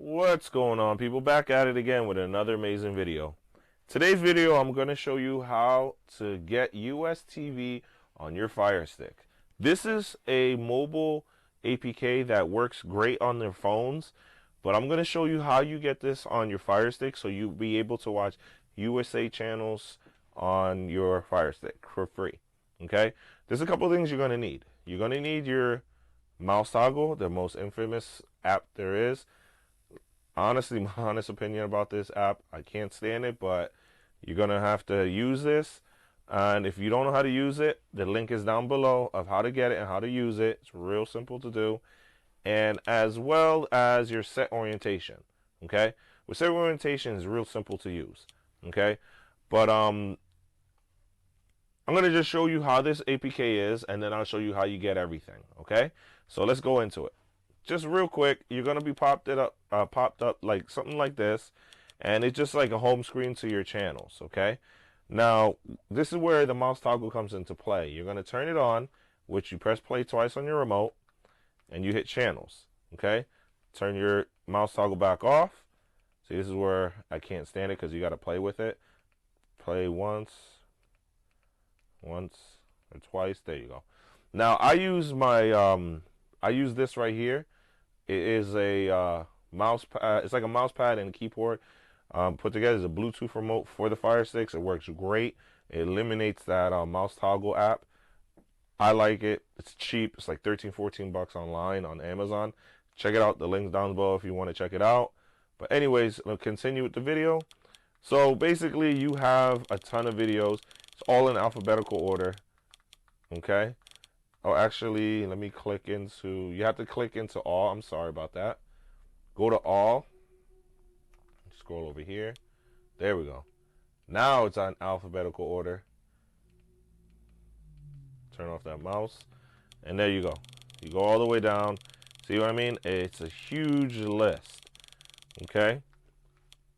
What's going on, people? Back at it again with another amazing video. Today's video, I'm going to show you how to get usTV on your Fire Stick. This is a mobile APK that works great on their phones, but I'm going to show you how you get this on your Fire Stick so you'll be able to watch USA channels on your Fire Stick for free. Okay? There's a couple things you're going to need. You're going to need your mouse toggle, the most infamous app there is. Honestly, my honest opinion about this app, I can't stand it, but you're going to have to use this. And if you don't know how to use it, the link is down below of how to get it and how to use it. It's real simple to do. And as well as your set orientation, okay? With set orientation is real simple to use, okay? But I'm going to just show you how this APK is, and then I'll show you how you get everything, okay? So let's go into it. Just real quick, you're gonna be popped up like something like this, and it's just like a home screen to your channels. Okay, now this is where the mouse toggle comes into play. You're gonna turn it on, which you press play twice on your remote, and you hit channels. Okay, turn your mouse toggle back off. See, this is where I can't stand it because you got to play with it. Play once or twice. There you go. Now I use my I use this right here. It is a mouse pad. It's like a mouse pad and a keyboard put together. It's a Bluetooth remote for the Fire Sticks. It works great. It eliminates that mouse toggle app. I like it. It's cheap. It's like 13-14 bucks online on Amazon. Check it out. The link's down below if you want to check it out. But anyways, let's continue with the video. So basically, you have a ton of videos. It's all in alphabetical order. Okay. Oh, actually, let me click into, you have to click into all. I'm sorry about that. Go to all. Scroll over here. There we go. Now it's on alphabetical order. Turn off that mouse. And there you go. You go all the way down. See what I mean? It's a huge list. Okay?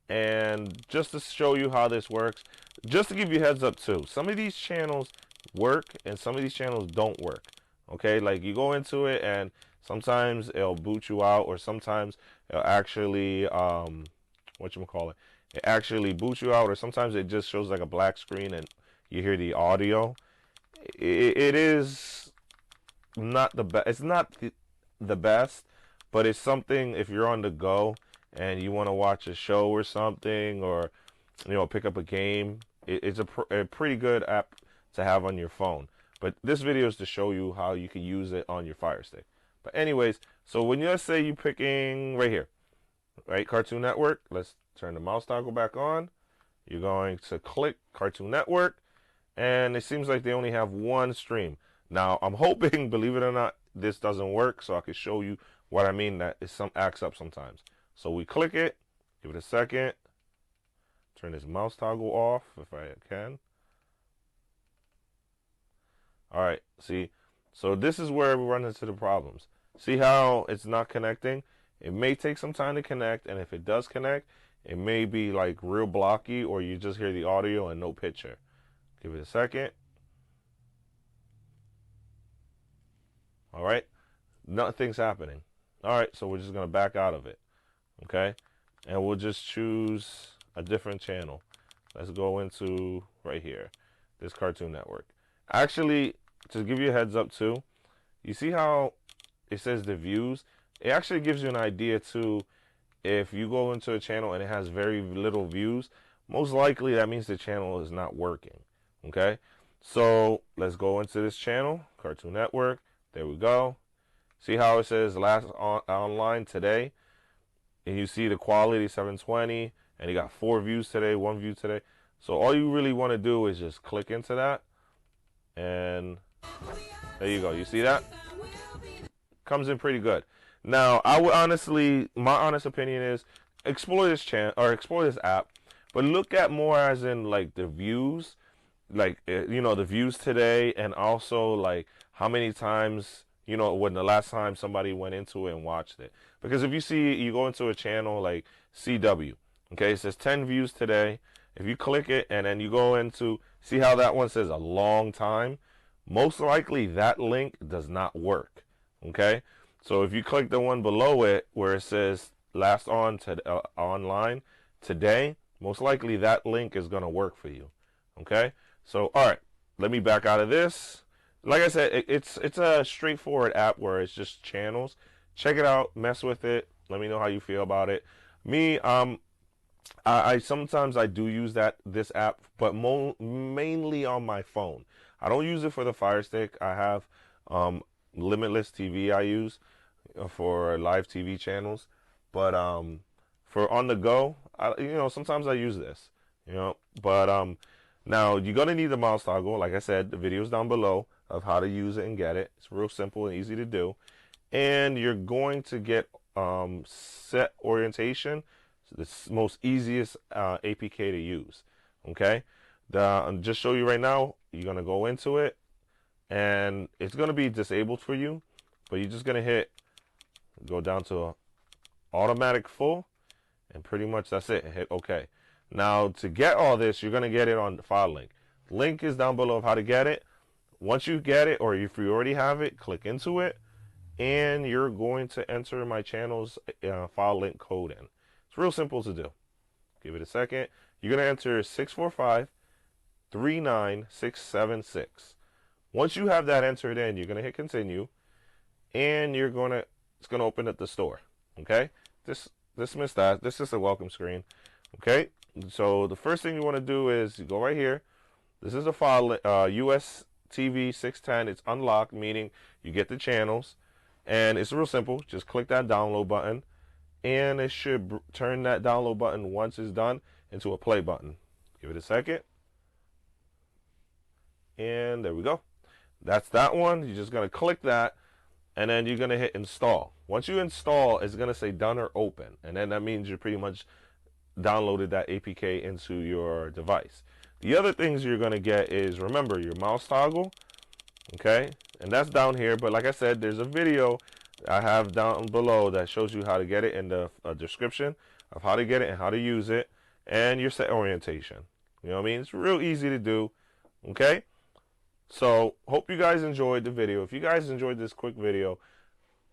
And just to show you how this works, just to give you a heads up too, some of these channels work and some of these channels don't work. Okay, like you go into it and sometimes it'll boot you out, or sometimes it'll actually it actually boots you out, or sometimes it just shows like a black screen and you hear the audio. It is not the best. It's not the best, but it's something if you're on the go and you want to watch a show or something, or pick up a game. It's a pretty good app to have on your phone. But this video is to show you how you can use it on your Fire Stick. But anyways, so when you say you're picking right here, right, Cartoon Network, let's turn the mouse toggle back on. You're going to click Cartoon Network, and it seems like they only have one stream. Now, I'm hoping, believe it or not, this doesn't work, so I can show you what I mean, that it acts up sometimes. So we click it, give it a second, turn this mouse toggle off if I can. Alright, see, so this is where we run into the problems. See how it's not connecting? It may take some time to connect, and if it does connect, it may be like real blocky, or you just hear the audio and no picture. Give it a second. Alright, nothing's happening. Alright, so we're just going to back out of it. Okay, and we'll just choose a different channel. Let's go into right here, this Cartoon Network. Actually, to give you a heads up too, you see how it says the views? It actually gives you an idea too. If you go into a channel and it has very little views, most likely that means the channel is not working. Okay, so let's go into this channel, Cartoon Network. There we go. See how it says last online today? And you see the quality 720, and you got 4 views today, 1 view today. So all you really want to do is just click into that. And there you go. You see that? Comes in pretty good. Now, I would honestly, my honest opinion is explore this channel or explore this app, but look at more as in like the views, like the views today, and also like how many times when the last time somebody went into it and watched it. Because if you go into a channel like CW, okay, it says 10 views today. If you click it and then you go into, see how that one says a long time? Most likely that link does not work, okay? So if you click the one below it where it says last online today, most likely that link is going to work for you. Okay, so all right, let me back out of this. Like I said, it's a straightforward app where it's just channels. Check it out, mess with it. Let me know how you feel about it. Me, I sometimes I do use this app, but mainly on my phone. I don't use it for the Fire Stick. I have Limitless TV I use for live TV channels, but for on the go, sometimes I use this, but now you're gonna need the mouse toggle. Like I said, the video's down below of how to use it and get it. It's real simple and easy to do, and you're going to get set orientation. The most easiest APK to use. Okay, just show you right now. You're gonna go into it, and it's gonna be disabled for you, but you're just gonna go down to automatic full, and pretty much that's it. Hit OK. Now to get all this, you're gonna get it on the file link. Link is down below of how to get it. Once you get it, or if you already have it, click into it, and you're going to enter my channel's file link code in. It's real simple to do. Give it a second. You're going to enter 645-39676. Once you have that entered in, you're going to hit continue, and it's going to open up the store. Okay? Dismiss that. This is a welcome screen. Okay? So the first thing you want to do is you go right here. This is the file usTV 610. It's unlocked, meaning you get the channels, and it's real simple. Just click that download button, and it should turn that download button once it's done into a play button. Give it a second, and there we go. That's that one. You're just going to click that, and then you're going to hit install. Once you install, it's going to say done or open, and then that means you pretty much downloaded that APK into your device. The other things you're going to get is, remember, your mouse toggle, okay, and that's down here. But like I said, there's a video I have down below that shows you how to get it in the description of how to get it and how to use it, and your set orientation. You know what I mean? It's real easy to do. Okay, so hope you guys enjoyed the video. If you guys enjoyed this quick video,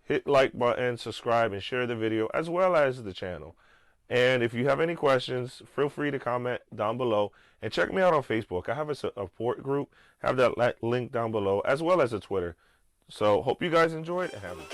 hit like button, subscribe, and share the video as well as the channel. And if you have any questions, feel free to comment down below, and check me out on Facebook. I have a support group, have that link down below, as well as a Twitter. So hope you guys enjoyed, and have a